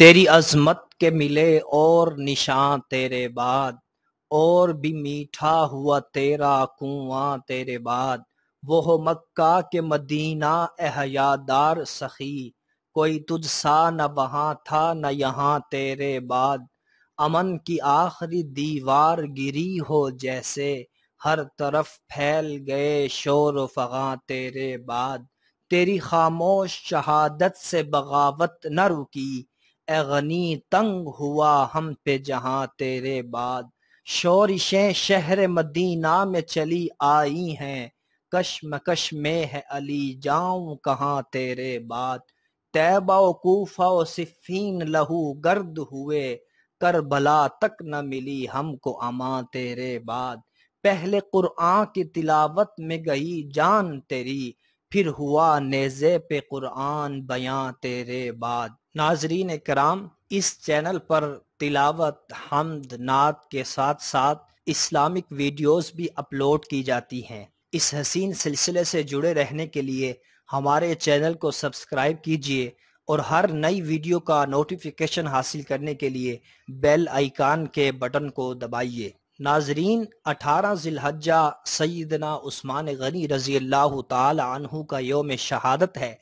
تیری عظمت کے ملے اور نشان تیرے بعد، اور بھی میٹھا ہوا تیرا کنواں تیرے بعد۔ وہ ہو مکہ کے مدینہ اے حیادار سخی، کوئی تجھ سا نہ وہاں تھا نہ یہاں تیرے بعد۔ امن کی آخری دیوار گری ہو جیسے، ہر طرف پھیل گئے شور و فغاں تیرے بعد۔ تیری خاموش شہادت سے بغاوت نہ رکی، اے غنی تنگ ہوا ہم پہ جہاں تیرے بعد۔ شورشیں شہر مدینہ میں چلی آئی ہیں، کشمکش میں ہے علی جاؤں کہاں تیرے بعد۔ طیبہ و کوفہ و صفین لہو گرد ہوئے، کربلا تک نہ ملی ہم کو امان تیرے بعد۔ پہلے قرآن کی تلاوت میں گئی جان تیری، پھر ہوا نیزے پہ قرآن بیاں تیرے بعد۔ ناظرین کرام، اس چینل پر تلاوت، حمد، نعت کے ساتھ ساتھ اسلامک ویڈیوز بھی اپلوڈ کی جاتی ہیں۔ اس حسین سلسلے سے جڑے رہنے کے لیے ہمارے چینل کو سبسکرائب کیجیے اور ہر نئی ویڈیو کا نوٹیفیکیشن حاصل کرنے کے لیے بیل آئیکن کے بٹن کو دبائیے۔ ناظرین، 18 ذی الحجہ سیدنا عثمان غنی رضی اللہ تعالی عنہ کا یوم شہادت ہے،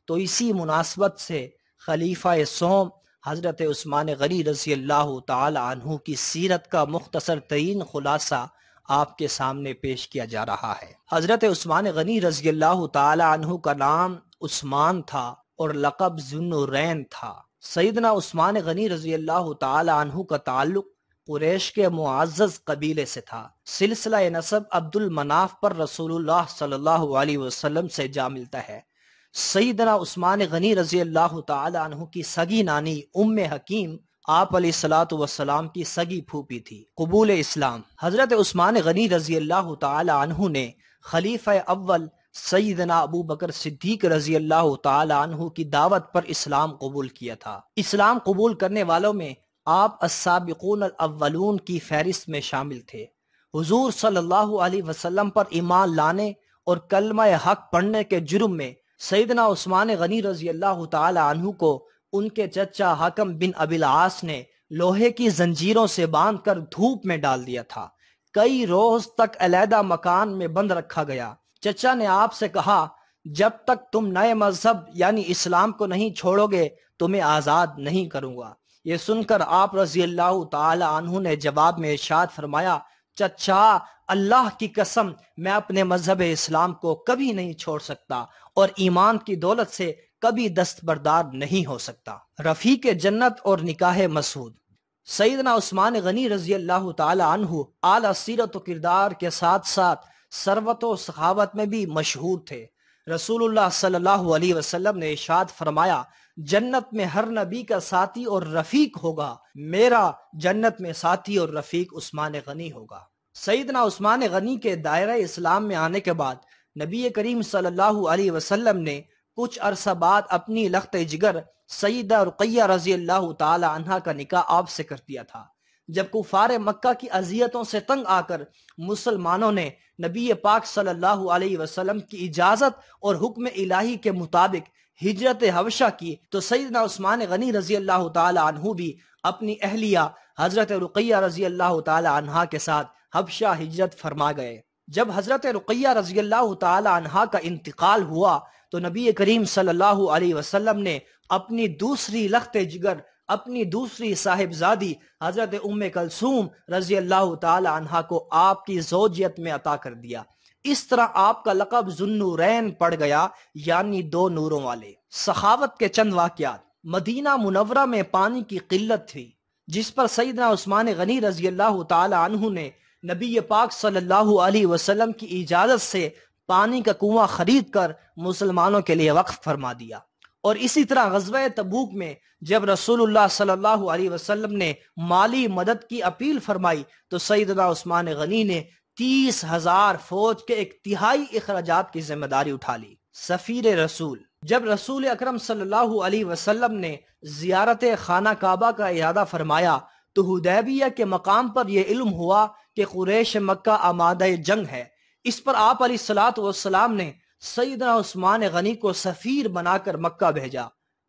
تو اسی مناسبت سے خلیفہ سوم حضرت عثمان غنی رضی اللہ تعالی عنہ کی سیرت کا مختصر ترین خلاصہ آپ کے سامنے پیش کیا جا رہا ہے۔ حضرت عثمان غنی رضی اللہ تعالی عنہ کا نام عثمان تھا اور لقب ذو النورین تھا۔ سیدنا عثمان غنی رضی اللہ تعالی عنہ کا تعلق قریش کے معزز قبیلے سے تھا۔ سلسلہ نسب عبد المناف پر رسول اللہ صلی اللہ علیہ وسلم سے جا ملتا ہے۔ سیدنا عثمان غنی رضی اللہ تعالی عنہ کی سگی نانی ام حکیم آپ علیہ الصلوۃ والسلام کی سگی پھوپھی تھی۔ قبول اسلام: حضرت عثمان غنی رضی اللہ تعالی عنہ نے خلیفہ اول سیدنا ابو بکر صدیق رضی اللہ تعالی عنہ کی دعوت پر اسلام قبول کیا تھا۔ اسلام قبول کرنے والوں میں آپ السابقون الاولون کی فہرست میں شامل تھے۔ حضور صلی اللہ علیہ وسلم پر ایمان لانے اور کلمہ حق پڑھنے کے جرم میں سیدنا عثمان غنی رضی اللہ تعالی عنہ کو ان کے چچا حکم بن ابی العاص نے لوہے کی زنجیروں سے باندھ کر دھوپ میں ڈال دیا تھا۔ کئی روز تک علیحدہ مکان میں بند رکھا گیا۔ چچا نے آپ سے کہا، جب تک تم نئے مذہب یعنی اسلام کو نہیں چھوڑو گے تمہیں آزاد نہیں کروں گا۔ یہ سن کر آپ رضی اللہ تعالی عنہ نے جواب میں ارشاد فرمایا، چچا، اللہ کی قسم میں اپنے مذہب اسلام کو کبھی نہیں چھوڑ سکتا اور ایمان کی دولت سے کبھی دستبردار نہیں ہو سکتا۔ رفیق جنت اور نکاح مسعود: سیدنا عثمان غنی رضی اللہ تعالی عنہ اعلیٰ سیرت و کردار کے ساتھ ساتھ ثروت و سخاوت میں بھی مشہور تھے۔ رسول اللہ صلی اللہ علیہ وسلم نے ارشاد فرمایا، جنت میں ہر نبی کا ساتھی اور رفیق ہوگا، میرا جنت میں ساتھی اور رفیق عثمان غنی ہوگا۔ سیدنا عثمان غنی کے دائرہ اسلام میں آنے کے بعد نبی کریم صلی اللہ علیہ وسلم نے کچھ عرصہ بعد اپنی لخت جگر سیدہ رقیہ رضی اللہ تعالی عنہا کا نکاح آپ سے کر دیا تھا۔ جب کفار مکہ کی اذیتوں سے تنگ آ کر مسلمانوں نے نبی پاک صلی اللہ علیہ وسلم کی اجازت اور حکم الہی کے مطابق ہجرت حبشہ کی، تو سیدنا عثمان غنی رضی اللہ تعالی عنہ بھی اپنی اہلیہ حضرت رقیہ رضی اللہ تعالی عنہا کے ساتھ حبشہ ہجرت فرما گئے۔ جب حضرت رقیہ رضی اللہ تعالی عنہا کا انتقال ہوا تو نبی کریم صلی اللہ علیہ وسلم نے اپنی دوسری لخت جگر، اپنی دوسری صاحبزادی حضرت ام کلثوم رضی اللہ تعالی عنہا کو آپ کی زوجیت میں عطا کر دیا۔ اس طرح آپ کا لقب ذو النورین پڑ گیا، یعنی دو نوروں والے۔ سخاوت کے چند واقعات: مدینہ منورہ میں پانی کی قلت تھی، جس پر سیدنا عثمان غنی رضی اللہ تعالی عنہ نے نبی پاک صلی اللہ علیہ وسلم کی اجازت سے پانی کا کنواں خرید کر مسلمانوں کے لیے وقف فرما دیا۔ اور اسی طرح غزوہ تبوک میں جب رسول اللہ صلی اللہ علیہ وسلم نے مالی مدد کی اپیل فرمائی تو سیدنا عثمان غنی نے 30,000 فوج کے ایک تہائی اخراجات کی ذمہ داری اٹھا لی۔ سفیر رسول: جب رسول اکرم صلی اللہ علیہ وسلم نے زیارت خانہ کعبہ کا ارادہ فرمایا تو حدیبیہ کے مقام پر یہ علم ہوا کہ قریش مکہ آمادہ جنگ ہے۔ اس پر آپ علیہ الصلوۃ والسلام نے سیدنا عثمان غنی کو سفیر بنا کر مکہ بھیجا۔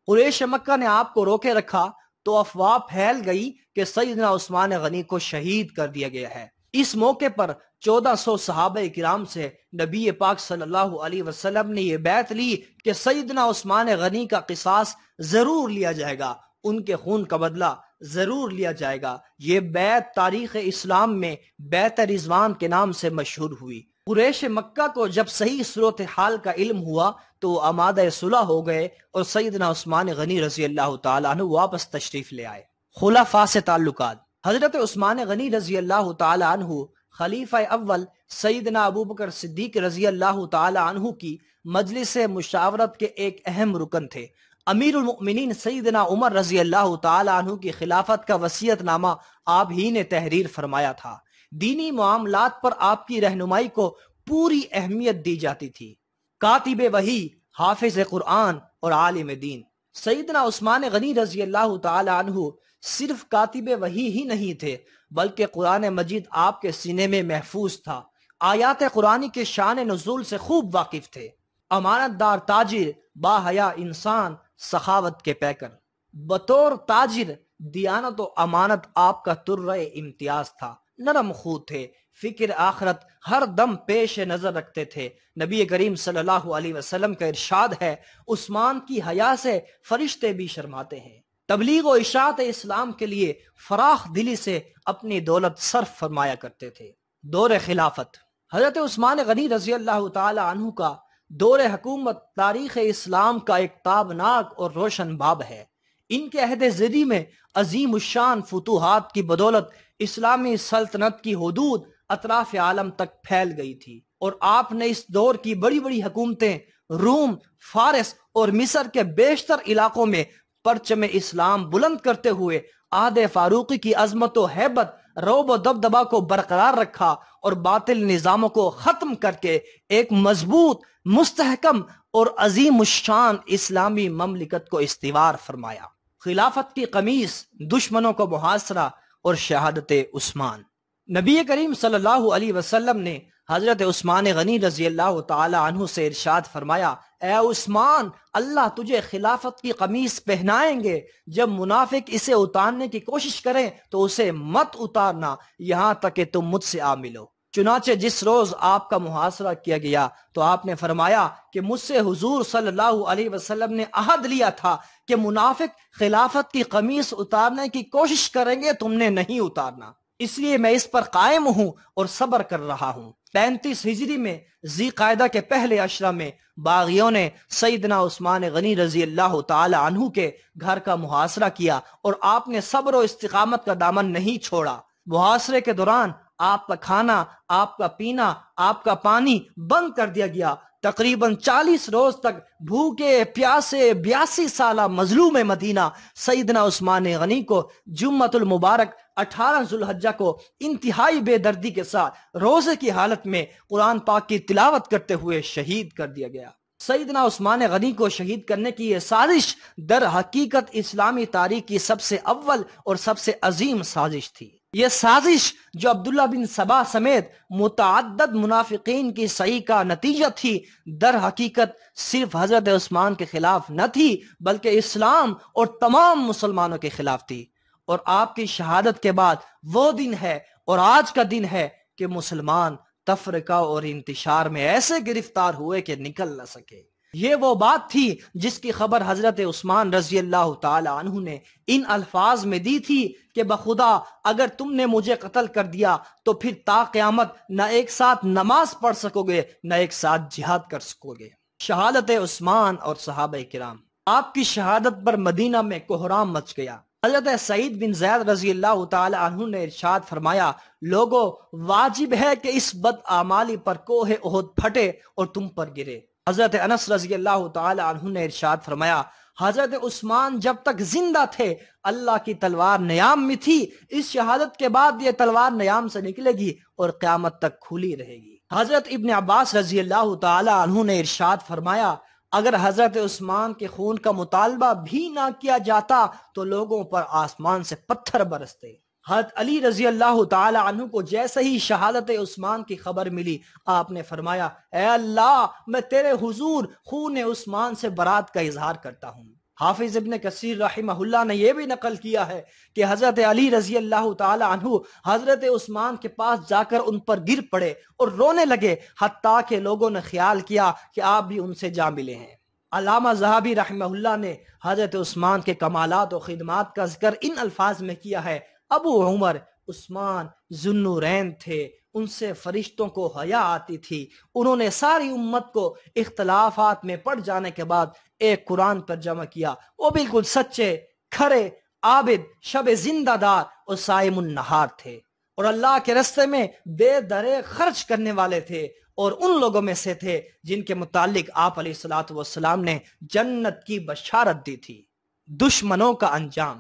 قریش مکہ نے آپ کو روکے رکھا تو افواہ پھیل گئی کہ سیدنا عثمان غنی کو شہید کر دیا گیا ہے۔ اس موقع پر 1400 صحابہ کرام سے نبی پاک صلی اللہ علیہ وسلم نے یہ بیعت لی کہ سیدنا عثمان غنی کا قصاص ضرور لیا جائے گا، ان کے خون کا بدلہ ضرور لیا جائے گا۔ یہ بیعت تاریخ اسلام میں بیعت رضوان کے نام سے مشہور ہوئی۔ قریش مکہ کو جب صحیح صورتحال کا علم ہوا تو وہ آمادہ صلح ہو گئے اور سیدنا عثمان غنی رضی اللہ تعالیٰ عنہ واپس تشریف لے آئے۔ خلفاء سے تعلقات: حضرت عثمان غنی رضی اللہ تعالیٰ عنہ خلیفہ اول سیدنا ابوبکر صدیق رضی اللہ تعالیٰ عنہ کی مجلس مشاورت کے ایک اہم رکن تھے۔ امیر المؤمنین سیدنا عمر رضی اللہ تعالیٰ عنہ کی خلافت کا وصیت نامہ آپ ہی نے تحریر فرمایا تھا۔ دینی معاملات پر آپ کی رہنمائی کو پوری اہمیت دی جاتی تھی۔ کاتب وحی، حافظ قرآن اور عالم دین سیدنا عثمان غنی رضی اللہ تعالی عنہ صرف کاتب وحی ہی نہیں تھے، بلکہ قرآن مجید آپ کے سینے میں محفوظ تھا۔ آیات قرآنی کے شان نزول سے خوب واقف تھے۔ امانت دار تاجر، با حیا انسان، سخاوت کے پیکر۔ بطور تاجر دیانت و امانت آپ کا ترہ امتیاز تھا۔ نرم خو تھے، فکر آخرت ہر دم پیش نظر رکھتے تھے۔ نبی کریم صلی اللہ علیہ وسلم کا ارشاد ہے، عثمان کی حیا سے فرشتے بھی شرماتے ہیں۔ تبلیغ و اشاعت اسلام کے لیے فراخ دلی سے اپنی دولت صرف فرمایا کرتے تھے۔ دور خلافت: حضرت عثمان غنی رضی اللہ تعالی عنہ کا دور حکومت تاریخ اسلام کا ایک تابناک اور روشن باب ہے۔ ان کے عہد زری میں عظیم الشان فتوحات کی بدولت اسلامی سلطنت کی حدود اطراف عالم تک پھیل گئی تھی، اور آپ نے اس دور کی بڑی بڑی حکومتیں روم، فارس اور مصر کے بیشتر علاقوں میں پرچم اسلام بلند کرتے ہوئے عہد فاروقی کی عظمت و ہیبت، رعب و دبدبا کو برقرار رکھا اور باطل نظاموں کو ختم کر کے ایک مضبوط، مستحکم اور عظیم الشان اسلامی مملکت کو استوار فرمایا۔ خلافت کی قمیص، دشمنوں کو محاصرہ اور شہادت عثمان۔ نبی کریم صلی اللہ علیہ وسلم نے حضرت عثمان غنی رضی اللہ تعالی عنہ سے ارشاد فرمایا، اے عثمان، اللہ تجھے خلافت کی قمیص پہنائیں گے۔ جب منافق اسے اتارنے کی کوشش کریں تو اسے مت اتارنا یہاں تک کہ تم مجھ سے آ ملو۔ چنانچہ جس روز آپ کا محاصرہ کیا گیا تو آپ نے فرمایا کہ مجھ سے حضور صلی اللہ علیہ وسلم نے عہد لیا تھا کہ منافق خلافت کی قمیص اتارنے کی کوشش کریں گے، تم نے نہیں اتارنا، اس لیے میں اس پر قائم ہوں اور صبر کر رہا ہوں۔ 35 ہجری میں ذی قعدہ کے پہلے عشرہ میں باغیوں نے سیدنا عثمان غنی رضی اللہ تعالی عنہ کے گھر کا محاصرہ کیا اور آپ نے صبر و استقامت کا دامن نہیں چھوڑا۔ محاصرے کے دوران آپ کا کھانا، آپ کا پینا، آپ کا پانی بند کر دیا گیا۔ تقریباً 40 روز تک بھوکے پیاسے 82 سالہ مظلوم مدینہ سیدنا عثمان غنی کو جمعۃ المبارک 18 ذو الحجہ کو انتہائی بے دردی کے ساتھ روزے کی حالت میں قرآن پاک کی تلاوت کرتے ہوئے شہید کر دیا گیا۔ سیدنا عثمان غنی کو شہید کرنے کی یہ سازش در حقیقت اسلامی تاریخ کی سب سے اول اور سب سے عظیم سازش تھی۔ یہ سازش جو عبداللہ بن سبا سمیت متعدد منافقین کی سعی کا نتیجہ تھی، در حقیقت صرف حضرت عثمان کے خلاف نہ تھی بلکہ اسلام اور تمام مسلمانوں کے خلاف تھی۔ اور آپ کی شہادت کے بعد وہ دن ہے اور آج کا دن ہے کہ مسلمان تفرقہ اور انتشار میں ایسے گرفتار ہوئے کہ نکل نہ سکے۔ یہ وہ بات تھی جس کی خبر حضرت عثمان رضی اللہ تعالی عنہ نے ان الفاظ میں دی تھی کہ بخدا اگر تم نے مجھے قتل کر دیا تو پھر تا قیامت نہ ایک ساتھ نماز پڑھ سکو گے نہ ایک ساتھ جہاد کر سکو گے۔ شہادت عثمان اور صحابہ کرام۔ آپ کی شہادت پر مدینہ میں کوہرام مچ گیا۔ حضرت سعید بن زید رضی اللہ تعالی عنہ نے ارشاد فرمایا، لوگوں واجب ہے کہ اس بدعمالی پر کوہ احد پھٹے اور تم پر گرے۔ حضرت انس رضی اللہ تعالی عنہ نے ارشاد فرمایا، حضرت عثمان جب تک زندہ تھے اللہ کی تلوار نیام میں تھی، اس شہادت کے بعد یہ تلوار نیام سے نکلے گی اور قیامت تک کھلی رہے گی۔ حضرت ابن عباس رضی اللہ تعالی عنہ نے ارشاد فرمایا، اگر حضرت عثمان کے خون کا مطالبہ بھی نہ کیا جاتا تو لوگوں پر آسمان سے پتھر برستے۔ حضرت علی رضی اللہ تعالی عنہ کو جیسے ہی شہادت عثمان کی خبر ملی، آپ نے فرمایا، اے اللہ، میں تیرے حضور خون عثمان سے برات کا اظہار کرتا ہوں۔ حافظ ابن کثیر رحمہ اللہ نے یہ بھی نقل کیا ہے کہ حضرت علی رضی اللہ تعالی عنہ حضرت عثمان کے پاس جا کر ان پر گر پڑے اور رونے لگے، حتیٰ کہ لوگوں نے خیال کیا کہ آپ بھی ان سے جا ملے ہیں۔ علامہ ذہبی رحمہ اللہ نے حضرت عثمان کے کمالات و خدمات کا ذکر ان الفاظ میں کیا ہے: ابو عمر عثمان ذوالنورین تھے، ان سے فرشتوں کو حیا آتی تھی، انہوں نے ساری امت کو اختلافات میں پڑ جانے کے بعد ایک قرآن پر جمع کیا، وہ بالکل سچے، کھرے، عابد، شب زندہ دار اور صائم النہار تھے، اور اللہ کے راستے میں بے درے خرچ کرنے والے تھے، اور ان لوگوں میں سے تھے جن کے متعلق آپ علیہ الصلوۃ والسلام نے جنت کی بشارت دی تھی۔ دشمنوں کا انجام: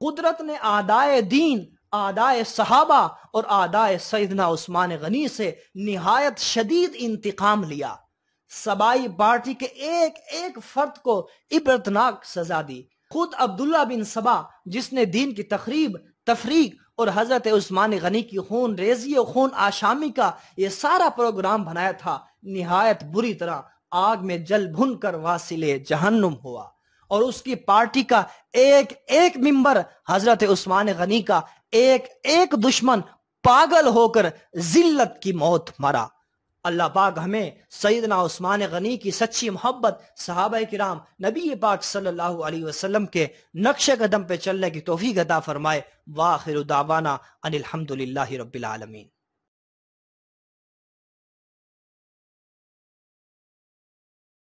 قدرت نے اعدائے دین، اعدائے صحابہ اور اعدائے سیدنا عثمان غنی سے نہایت شدید انتقام لیا۔ سبائی پارٹی کے ایک ایک فرد کو عبرتناک سزا دی۔ خود عبداللہ بن سبا، جس نے دین کی تخریب، تفریق اور حضرت عثمان غنی کی خون ریزی اور خون آشامی کا یہ سارا پروگرام بنایا تھا، نہایت بری طرح آگ میں جل بھن کر واصل جہنم ہوا، اور اس کی پارٹی کا ایک ایک ممبر حضرت عثمان غنی کا ایک ایک دشمن پاگل ہو کر ذلت کی موت مرا۔ اللہ پاک ہمیں سیدنا عثمان غنی کی سچی محبت، صحابہ کرام، نبی پاک صلی اللہ علیہ وسلم کے نقش قدم پہ چلنے کی توفیق عطا فرمائے۔ وآخر دعوانا ان الحمد للہ رب العالمین۔